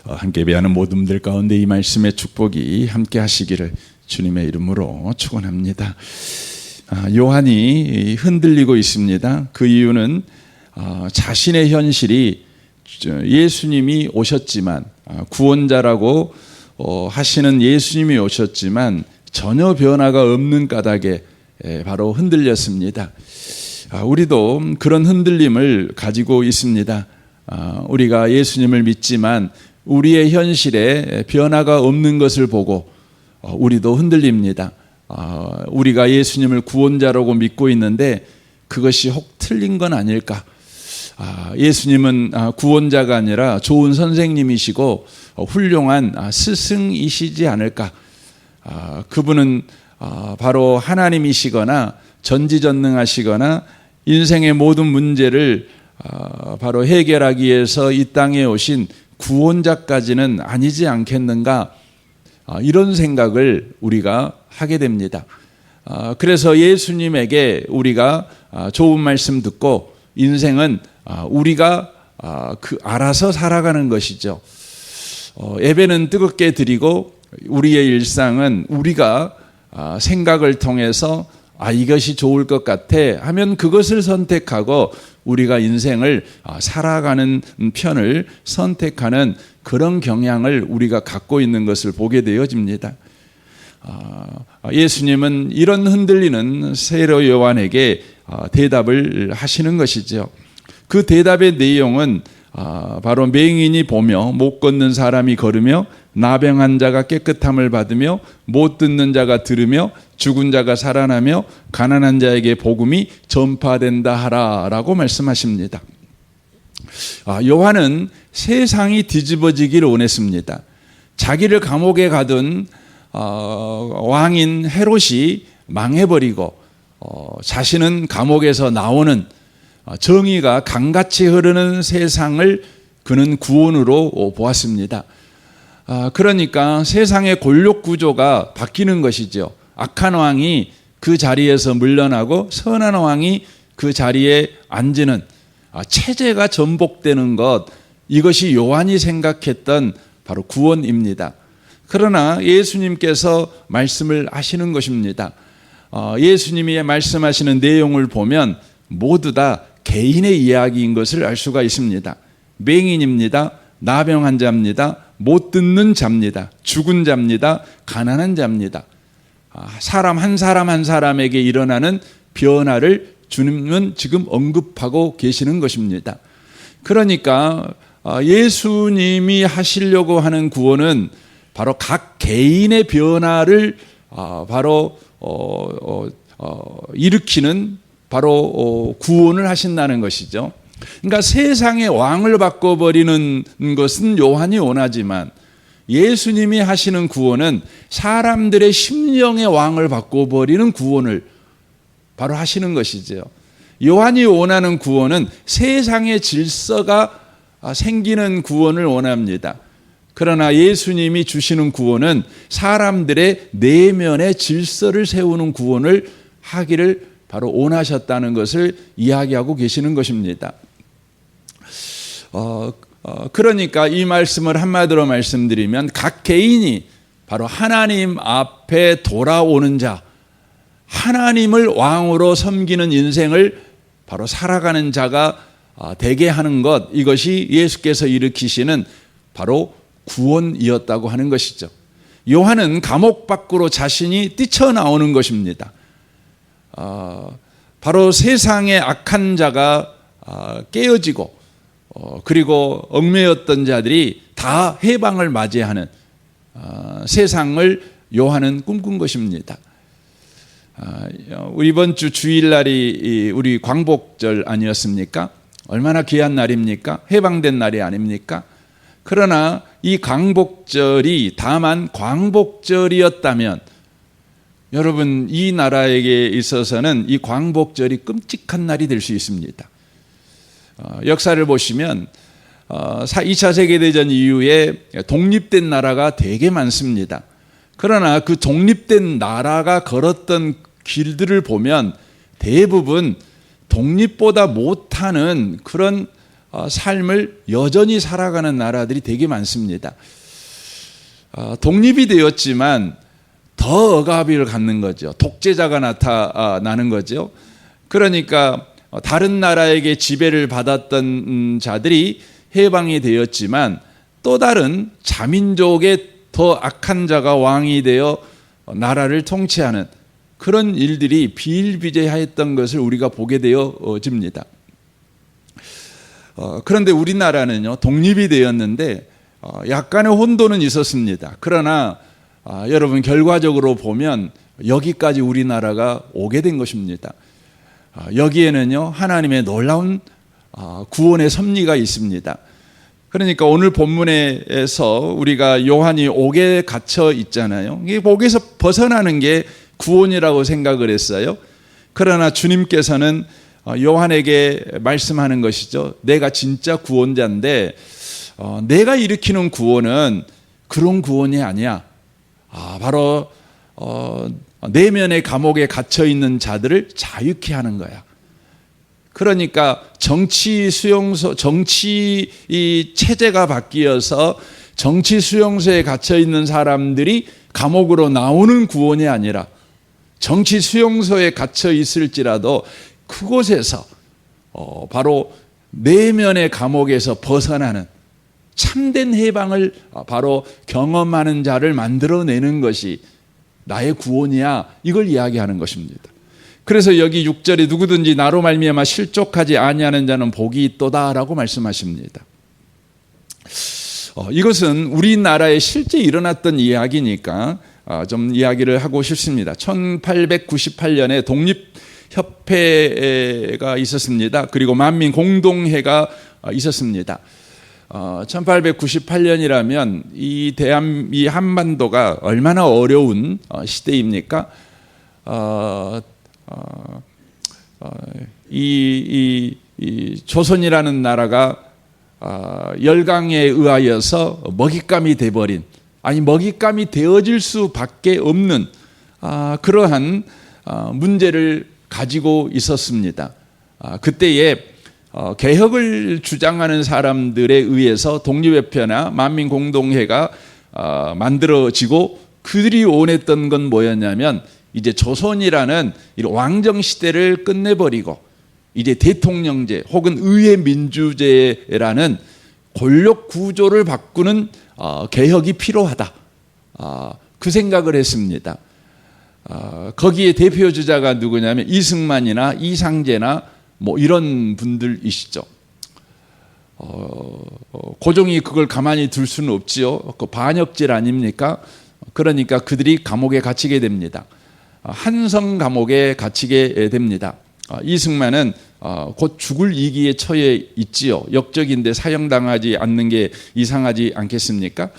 함께 예배하는 모든 분들 가운데 이 말씀의 축복이 함께 하시기를 주님의 이름으로 축원합니다. 요한이 흔들리고 있습니다. 그 이유는 자신의 현실이 예수님이 오셨지만, 구원자라고 하시는 예수님이 오셨지만 전혀 변화가 없는 까닭에 바로 흔들렸습니다. 우리도 그런 흔들림을 가지고 있습니다. 우리가 예수님을 믿지만 우리의 현실에 변화가 없는 것을 보고 우리도 흔들립니다. 우리가 예수님을 구원자라고 믿고 있는데 그것이 혹 틀린 건 아닐까? 예수님은 구원자가 아니라 좋은 선생님이시고 훌륭한 스승이시지 않을까? 그분은 바로 하나님이시거나 전지전능하시거나 인생의 모든 문제를 바로 해결하기 위해서 이 땅에 오신 구원자까지는 아니지 않겠는가? 이런 생각을 우리가 하게 됩니다. 그래서 예수님에게 우리가 좋은 말씀 듣고 인생은 우리가 알아서 살아가는 것이죠. 예배는 뜨겁게 드리고 우리의 일상은 우리가 생각을 통해서 이것이 좋을 것 같아 하면 그것을 선택하고 우리가 인생을 살아가는 편을 선택하는 그런 경향을 우리가 갖고 있는 것을 보게 되어집니다. 예수님은 이런 흔들리는 세로 요한에게 대답을 하시는 것이죠. 그 대답의 내용은 바로 맹인이 보며 못 걷는 사람이 걸으며 나병한 자가 깨끗함을 받으며 못 듣는 자가 들으며 죽은 자가 살아나며 가난한 자에게 복음이 전파된다 하라라고 말씀하십니다. 요한은 세상이 뒤집어지기를 원했습니다. 자기를 감옥에 가둔 왕인 헤롯이 망해버리고 자신은 감옥에서 나오는 정의가 강같이 흐르는 세상을 그는 구원으로 보았습니다. 그러니까 세상의 권력 구조가 바뀌는 것이죠. 악한 왕이 그 자리에서 물러나고 선한 왕이 그 자리에 앉는 체제가 전복되는 것, 이것이 요한이 생각했던 바로 구원입니다. 그러나 예수님께서 말씀을 하시는 것입니다. 예수님이 말씀하시는 내용을 보면 모두 다 개인의 이야기인 것을 알 수가 있습니다. 맹인입니다. 나병 환자입니다. 못 듣는 자입니다. 죽은 자입니다. 가난한 자입니다. 사람 한 사람에게 일어나는 변화를 주님은 지금 언급하고 계시는 것입니다. 그러니까 예수님이 하시려고 하는 구원은 바로 각 개인의 변화를 바로 일으키는 바로 구원을 하신다는 것이죠. 그러니까 세상의 왕을 바꿔버리는 것은 요한이 원하지만 예수님이 하시는 구원은 사람들의 심령의 왕을 바꿔버리는 구원을 바로 하시는 것이죠. 요한이 원하는 구원은 세상의 질서가 생기는 구원을 원합니다. 그러나 예수님이 주시는 구원은 사람들의 내면의 질서를 세우는 구원을 하기를 바로 원하셨다는 것을 이야기하고 계시는 것입니다. 그러니까 이 말씀을 한마디로 말씀드리면 각 개인이 바로 하나님 앞에 돌아오는 자, 하나님을 왕으로 섬기는 인생을 바로 살아가는 자가 되게 하는 것, 이것이 예수께서 일으키시는 바로 구원이었다고 하는 것이죠. 요한은 감옥 밖으로 자신이 뛰쳐나오는 것입니다. 바로 세상의 악한 자가 깨어지고 그리고 얽매였던 자들이 다 해방을 맞이하는 세상을 요한은 꿈꾼 것입니다. 이번 주 주일날이 우리 광복절 아니었습니까? 얼마나 귀한 날입니까? 해방된 날이 아닙니까? 그러나 이 광복절이 다만 광복절이었다면 여러분, 이 나라에게 있어서는 이 광복절이 끔찍한 날이 될 수 있습니다. 역사를 보시면 2차 세계대전 이후에 독립된 나라가 되게 많습니다. 그러나 그 독립된 나라가 걸었던 길들을 보면 대부분 독립보다 못하는 그런 삶을 여전히 살아가는 나라들이 되게 많습니다. 독립이 되었지만 더 억압을 갖는 거죠. 독재자가 나타나는 거죠. 그러니까 다른 나라에게 지배를 받았던 자들이 해방이 되었지만 또 다른 자민족의 더 악한 자가 왕이 되어 나라를 통치하는 그런 일들이 비일비재했던 것을 우리가 보게 되어집니다. 그런데 우리나라는요, 독립이 되었는데 약간의 혼돈은 있었습니다. 그러나 여러분 결과적으로 보면 여기까지 우리나라가 오게 된 것입니다. 여기에는요, 하나님의 놀라운 구원의 섭리가 있습니다. 그러니까 오늘 본문에서 우리가 요한이 옥에 갇혀 있잖아요. 이 옥에서 벗어나는 게 구원이라고 생각을 했어요. 그러나 주님께서는 요한에게 말씀하는 것이죠. 내가 진짜 구원자인데 내가 일으키는 구원은 그런 구원이 아니야. 바로 내면의 감옥에 갇혀 있는 자들을 자유케 하는 거야. 그러니까 정치 이 체제가 바뀌어서 정치 수용소에 갇혀 있는 사람들이 감옥으로 나오는 구원이 아니라 정치 수용소에 갇혀 있을지라도 그곳에서 바로 내면의 감옥에서 벗어나는 참된 해방을 바로 경험하는 자를 만들어내는 것이 나의 구원이야. 이걸 이야기하는 것입니다. 그래서 여기 6절에 누구든지 나로 말미암아 실족하지 아니하는 자는 복이 있도다라고 말씀하십니다. 이것은 우리나라에 실제 일어났던 이야기니까 좀 이야기를 하고 싶습니다. 1898년에 독립협회가 있었습니다. 그리고 만민공동회가 있었습니다. 1898년이라면 이 한반도가 얼마나 어려운 시대입니까? 이 조선이라는 나라가 열강에 의하여서 먹잇감이 돼버린, 아니 먹잇감이 되어질 수밖에 없는 그러한 문제를 가지고 있었습니다. 그때에 개혁을 주장하는 사람들에 의해서 독립협회나 만민공동회가 만들어지고 그들이 원했던 건 뭐였냐면 이제 조선이라는 왕정 시대를 끝내버리고 이제 대통령제 혹은 의회 민주제라는 권력 구조를 바꾸는 개혁이 필요하다. 그 생각을 했습니다. 거기에 대표 주자가 누구냐면 이승만이나 이상제나 뭐 이런 분들이시죠. 고종이 그걸 가만히 둘 수는 없지요. 그 반역질 아닙니까? 그러니까 그들이 감옥에 갇히게 됩니다. 한성 감옥에 갇히게 됩니다. 이승만은 곧 죽을 위기에 처해 있지요. 역적인데 사형당하지 않는 게 이상하지 않겠습니까?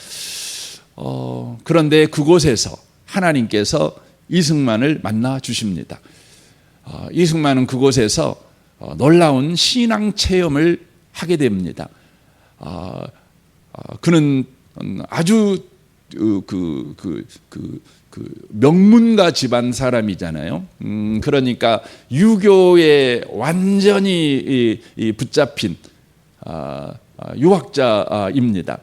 그런데 그곳에서 하나님께서 이승만을 만나 주십니다. 이승만은 그곳에서 놀라운 신앙 체험을 하게 됩니다. 그는 아주 명문가 집안 사람이잖아요. 그러니까 유교에 완전히 붙잡힌 유학자입니다.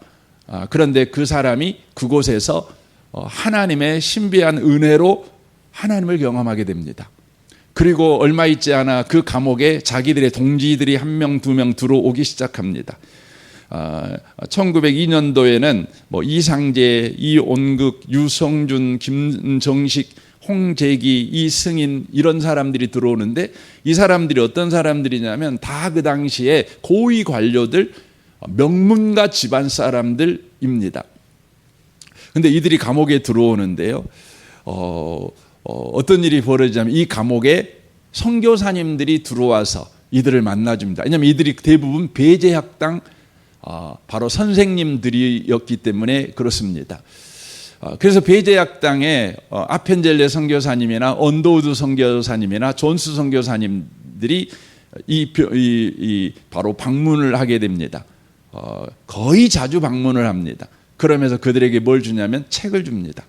그런데 그 사람이 그곳에서 하나님의 신비한 은혜로 하나님을 경험하게 됩니다. 그리고 얼마 있지 않아 그 감옥에 자기들의 동지들이 한 명, 두 명 들어오기 시작합니다. 1902년도에는 뭐 이상재, 이온극, 유성준, 김정식, 홍재기, 이승인 이런 사람들이 들어오는데 이 사람들이 어떤 사람들이냐면 다 그 당시에 고위 관료들, 명문가 집안 사람들입니다. 근데 이들이 감옥에 들어오는데요. 어떤 일이 벌어지냐면 이 감옥에 선교사님들이 들어와서 이들을 만나줍니다. 왜냐하면 이들이 대부분 배제학당 바로 선생님들이었기 때문에 그렇습니다. 그래서 배제학당에 아펜젤레 선교사님이나 언더우드 선교사님이나 존스 선교사님들이 바로 방문을 하게 됩니다. 거의 자주 방문을 합니다. 그러면서 그들에게 뭘 주냐면 책을 줍니다.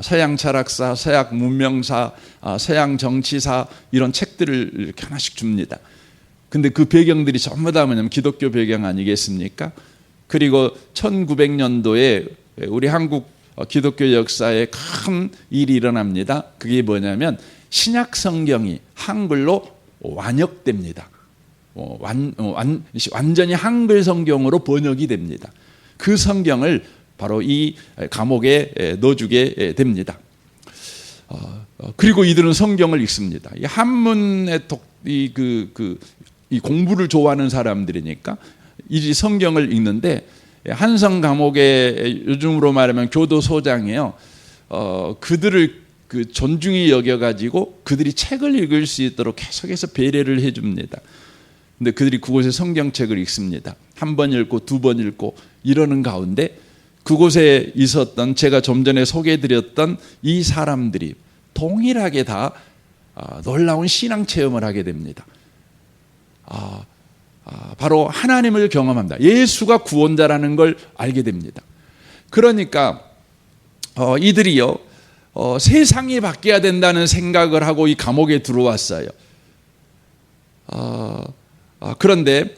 서양 철학사, 서양 문명사, 서양 정치사 이런 책들을 이렇게 하나씩 줍니다. 근데 그 배경들이 전부 다 뭐냐면 기독교 배경 아니겠습니까? 그리고 1900년도에 우리 한국 기독교 역사에 큰 일이 일어납니다. 그게 뭐냐면 신약 성경이 한글로 완역됩니다. 완전히 한글 성경으로 번역이 됩니다. 그 성경을 바로 이 감옥에 넣어주게 됩니다. 그리고 이들은 성경을 읽습니다. 이 한문의 이 공부를 좋아하는 사람들이니까 이 성경을 읽는데, 한성 감옥의 요즘으로 말하면 교도소장이에요. 그들을 존중히 여겨가지고 그들이 책을 읽을 수 있도록 계속해서 배려를 해줍니다. 근데 그들이 그곳에 성경책을 읽습니다. 한 번 읽고 두 번 읽고 이러는 가운데 그곳에 있었던, 제가 좀 전에 소개해드렸던 이 사람들이 동일하게 다 놀라운 신앙 체험을 하게 됩니다. 바로 하나님을 경험합니다. 예수가 구원자라는 걸 알게 됩니다. 그러니까 이들이요, 세상이 바뀌어야 된다는 생각을 하고 이 감옥에 들어왔어요. 그런데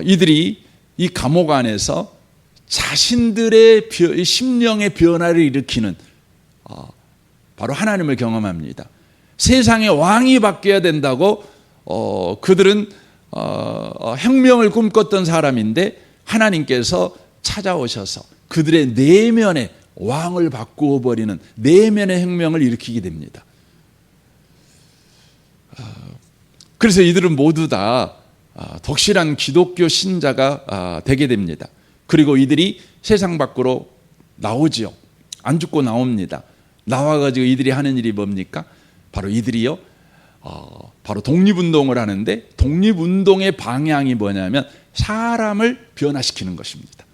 이들이 이 감옥 안에서 자신들의 심령의 변화를 일으키는 바로 하나님을 경험합니다. 세상의 왕이 바뀌어야 된다고 그들은 혁명을 꿈꿨던 사람인데, 하나님께서 찾아오셔서 그들의 내면의 왕을 바꾸어 버리는 내면의 혁명을 일으키게 됩니다. 그래서 이들은 모두 다 독실한 기독교 신자가 되게 됩니다. 그리고 이들이 세상 밖으로 나오지요. 안 죽고 나옵니다. 나와가지고 이들이 하는 일이 뭡니까? 바로 이들이요, 바로 독립운동을 하는데, 독립운동의 방향이 뭐냐면 사람을 변화시키는 것입니다.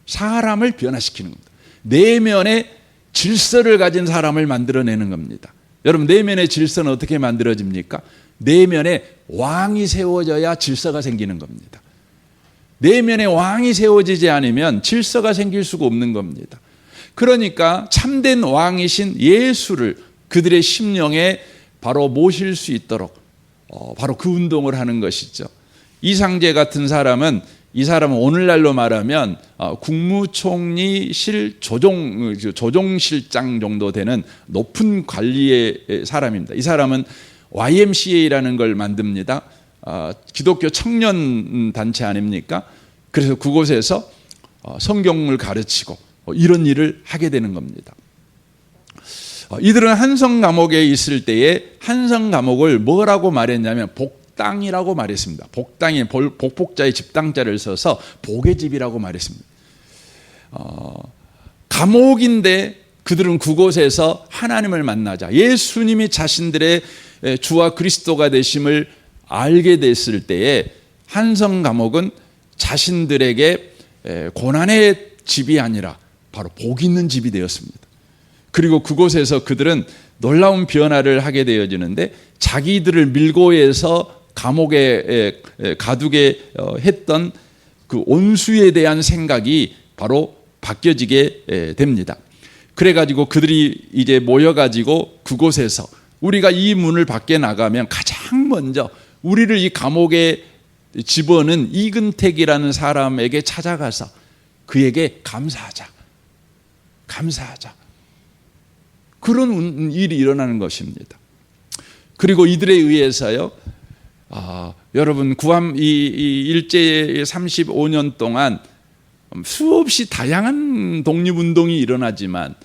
사람을 변화시키는 겁니다. 내면의 질서를 가진 사람을 만들어내는 겁니다. 여러분, 내면의 질서는 어떻게 만들어집니까? 내면에 왕이 세워져야 질서가 생기는 겁니다. 내면에 왕이 세워지지 않으면 질서가 생길 수가 없는 겁니다. 그러니까 참된 왕이신 예수를 그들의 심령에 바로 모실 수 있도록 바로 그 운동을 하는 것이죠. 이상재 같은 사람은, 이 사람은 오늘날로 말하면 국무총리실 조종실장 정도 되는 높은 관리의 사람입니다. 이 사람은 YMCA라는 걸 만듭니다. 기독교 청년 단체 아닙니까? 그래서 그곳에서 성경을 가르치고 이런 일을 하게 되는 겁니다. 이들은 한성 감옥에 있을 때에 한성 감옥을 뭐라고 말했냐면 복당이라고 말했습니다. 복당이 복복자의 집당자를 써서 복의 집이라고 말했습니다. 감옥인데 그들은 그곳에서 하나님을 만나자, 예수님이 자신들의 주와 그리스도가 되심을 알게 됐을 때에 한성 감옥은 자신들에게 고난의 집이 아니라 바로 복 있는 집이 되었습니다. 그리고 그곳에서 그들은 놀라운 변화를 하게 되어지는데, 자기들을 밀고해서 감옥에 가두게 했던 그 온수에 대한 생각이 바로 바뀌어지게 됩니다. 그래가지고 그들이 이제 모여가지고 그곳에서 우리가 이 문을 밖에 나가면 가장 먼저 우리를 이 감옥에 집어넣은 이근택이라는 사람에게 찾아가서 그에게 감사하자. 그런 일이 일어나는 것입니다. 그리고 이들에 의해서요, 여러분 구함 이 일제 35년 동안 수없이 다양한 독립운동이 일어나지만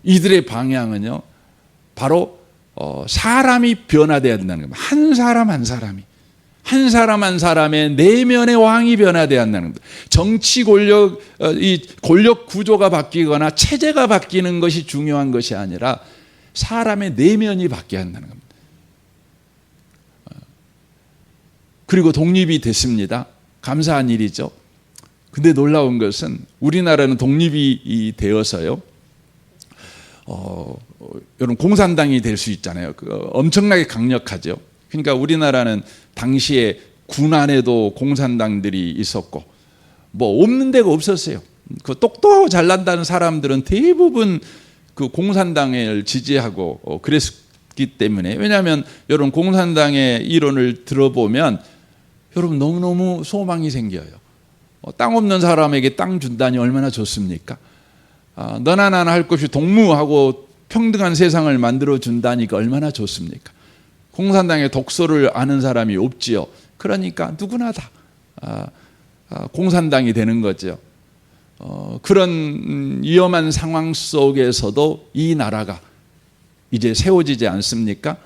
이들의 방향은요, 바로 사람이 변화되어야 된다는 겁니다. 한 사람 한 사람의 내면의 왕이 변화되어야 한다는 겁니다. 정치 권력, 이 권력 구조가 바뀌거나 체제가 바뀌는 것이 중요한 것이 아니라 사람의 내면이 바뀌어야 한다는 겁니다. 그리고 독립이 됐습니다. 감사한 일이죠. 근데 놀라운 것은 우리나라는 독립이 되어서요, 여러분 공산당이 될 수 있잖아요. 엄청나게 강력하죠. 그러니까 우리나라는 당시에 군 안에도 공산당들이 있었고 뭐 없는 데가 없었어요. 그 똑똑하고 잘난다는 사람들은 대부분 그 공산당을 지지하고 그랬기 때문에, 왜냐하면 여러분 공산당의 이론을 들어보면 여러분 너무너무 소망이 생겨요. 땅 없는 사람에게 땅 준다니 얼마나 좋습니까? 너나 나나 할 것 없이 동무하고 평등한 세상을 만들어 준다니까 얼마나 좋습니까? 공산당의 독소를 아는 사람이 없지요. 그러니까 누구나 다 공산당이 되는 거죠. 그런 위험한 상황 속에서도 이 나라가 이제 세워지지 않습니까?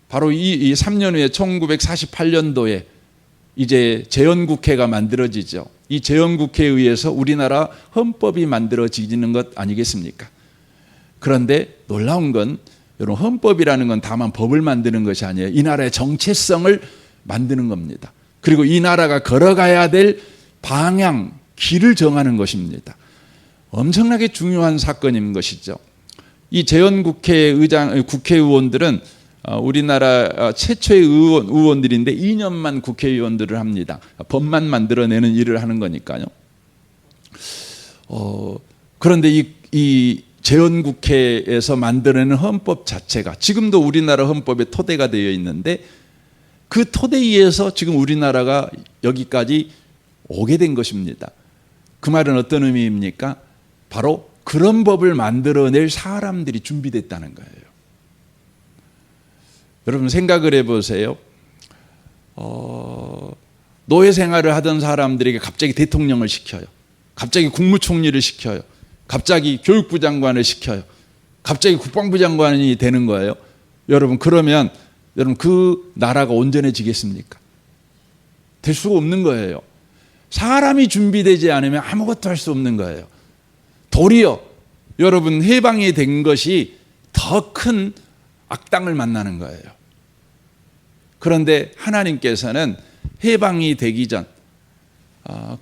바로 이 3년 후에 1948년도에 이제 재헌국회가 만들어지죠. 이 재헌국회에 의해서 우리나라 헌법이 만들어지는 것 아니겠습니까? 그런데 놀라운 건 여러분, 헌법이라는 건 다만 법을 만드는 것이 아니에요. 이 나라의 정체성을 만드는 겁니다. 그리고 이 나라가 걸어가야 될 방향, 길을 정하는 것입니다. 엄청나게 중요한 사건인 것이죠. 이 재헌국회 국회의원들은 우리나라 최초의 의원들인데 2년만 국회의원들을 합니다. 법만 만들어내는 일을 하는 거니까요. 그런데 이 재헌국회에서 만들어내는 헌법 자체가 지금도 우리나라 헌법의 토대가 되어 있는데 그 토대에 의해서 지금 우리나라가 여기까지 오게 된 것입니다. 그 말은 어떤 의미입니까? 바로 그런 법을 만들어낼 사람들이 준비됐다는 거예요. 여러분 생각을 해보세요. 노예 생활을 하던 사람들에게 갑자기 대통령을 시켜요. 갑자기 국무총리를 시켜요. 갑자기 교육부 장관을 시켜요. 갑자기 국방부 장관이 되는 거예요. 여러분 그러면 여러분 그 나라가 온전해지겠습니까? 될 수가 없는 거예요. 사람이 준비되지 않으면 아무것도 할 수 없는 거예요. 도리어 여러분 해방이 된 것이 더 큰 악당을 만나는 거예요. 그런데 하나님께서는 해방이 되기 전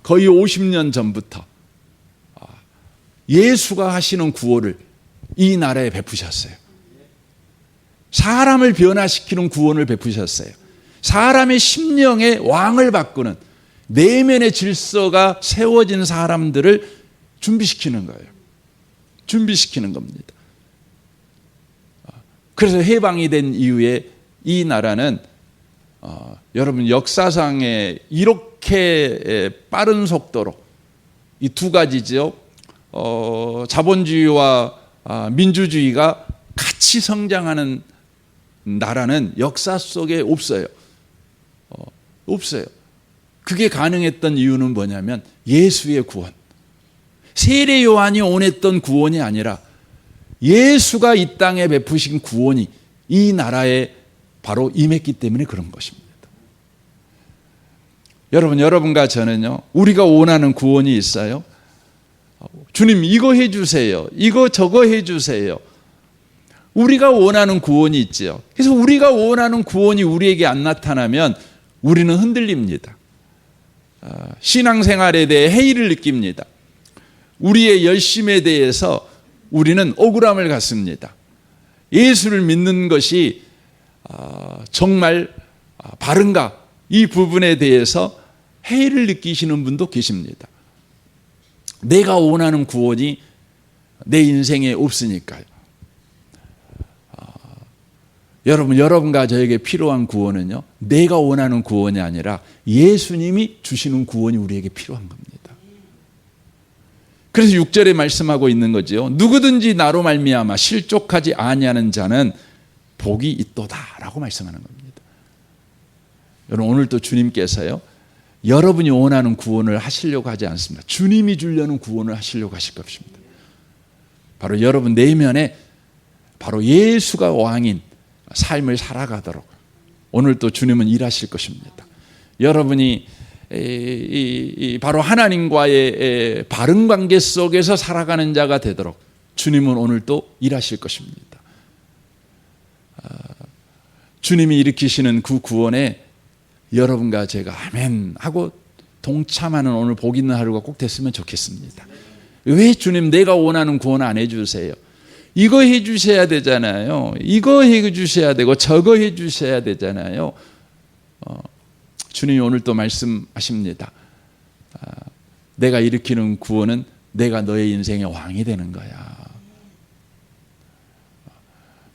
거의 50년 전부터 예수가 하시는 구원을 이 나라에 베푸셨어요. 사람을 변화시키는 구원을 베푸셨어요. 사람의 심령의 왕을 바꾸는 내면의 질서가 세워진 사람들을 준비시키는 거예요. 준비시키는 겁니다. 그래서 해방이 된 이후에 이 나라는 여러분 역사상에 이렇게 빠른 속도로 이 두 가지죠. 자본주의와 민주주의가 같이 성장하는 나라는 역사 속에 없어요. 없어요. 그게 가능했던 이유는 뭐냐면 예수의 구원. 세례 요한이 원했던 구원이 아니라 예수가 이 땅에 베푸신 구원이 이 나라에 바로 임했기 때문에 그런 것입니다. 여러분과 저는요, 우리가 원하는 구원이 있어요. 주님 이거 해주세요. 이거 저거 해주세요. 우리가 원하는 구원이 있죠. 그래서 우리가 원하는 구원이 우리에게 안 나타나면 우리는 흔들립니다. 신앙생활에 대해 해이를 느낍니다. 우리의 열심에 대해서 우리는 억울함을 갖습니다. 예수를 믿는 것이 정말 바른가 이 부분에 대해서 해이를 느끼시는 분도 계십니다. 내가 원하는 구원이 내 인생에 없으니까요. 여러분과 저에게 필요한 구원은요, 내가 원하는 구원이 아니라 예수님이 주시는 구원이 우리에게 필요한 겁니다. 그래서 6절에 말씀하고 있는 거죠. 누구든지 나로 말미암아 실족하지 아니하는 자는 복이 있도다라고 말씀하는 겁니다. 여러분 오늘 또 주님께서요, 여러분이 원하는 구원을 하시려고 하지 않습니다. 주님이 주려는 구원을 하시려고 하실 것입니다. 바로 여러분 내면에 바로 예수가 왕인 삶을 살아가도록 오늘 또 주님은 일하실 것입니다. 여러분이 바로 하나님과의 바른 관계 속에서 살아가는 자가 되도록 주님은 오늘 또 일하실 것입니다. 주님이 일으키시는 그 구원에 여러분과 제가 아멘 하고 동참하는 오늘 복 있는 하루가 꼭 됐으면 좋겠습니다. 왜 주님 내가 원하는 구원 안 해주세요? 이거 해주셔야 되잖아요. 이거 해주셔야 되고 저거 해주셔야 되잖아요. 주님이 오늘 또 말씀하십니다. 내가 일으키는 구원은 내가 너의 인생의 왕이 되는 거야.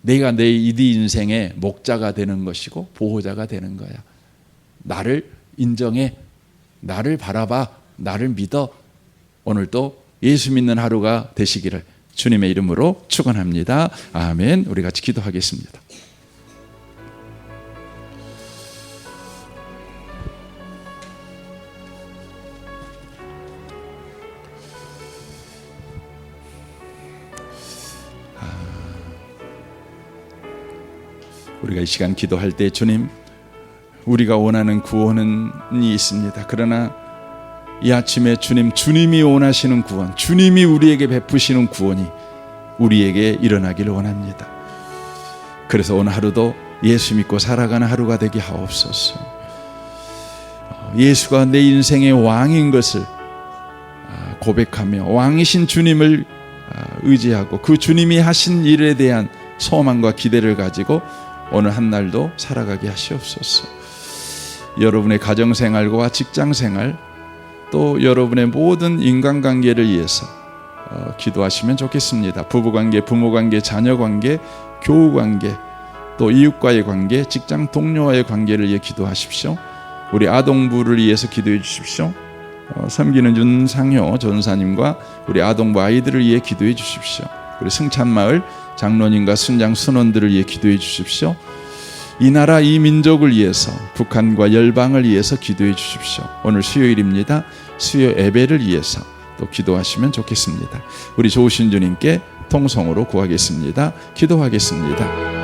내가 네 인생의 목자가 되는 것이고 보호자가 되는 거야. 나를 인정해, 나를 바라봐, 나를 믿어. 오늘도 예수 믿는 하루가 되시기를 주님의 이름으로 축원합니다. 아멘. 우리 같이 기도하겠습니다. 우리가 이 시간 기도할 때 주님, 우리가 원하는 구원은 있습니다. 그러나 이 아침에 주님이 원하시는 구원, 주님이 우리에게 베푸시는 구원이 우리에게 일어나기를 원합니다. 그래서 오늘 하루도 예수 믿고 살아가는 하루가 되게 하옵소서. 예수가 내 인생의 왕인 것을 고백하며 왕이신 주님을 의지하고 그 주님이 하신 일에 대한 소망과 기대를 가지고 오늘 한 날도 살아가게 하시옵소서. 여러분의 가정생활과 직장생활, 또 여러분의 모든 인간관계를 위해서 기도하시면 좋겠습니다. 부부관계, 부모관계, 자녀관계, 교우관계, 또 이웃과의 관계, 직장 동료와의 관계를 위해 기도하십시오. 우리 아동부를 위해서 기도해 주십시오. 섬기는 윤상효 전사님과 우리 아동부 아이들을 위해 기도해 주십시오. 우리 승찬마을 장로님과 순장 순원들을 위해 기도해 주십시오. 이 나라 이 민족을 위해서, 북한과 열방을 위해서 기도해 주십시오. 오늘 수요일입니다. 수요 예배를 위해서 또 기도하시면 좋겠습니다. 우리 좋으신 주님께 통성으로 구하겠습니다. 기도하겠습니다.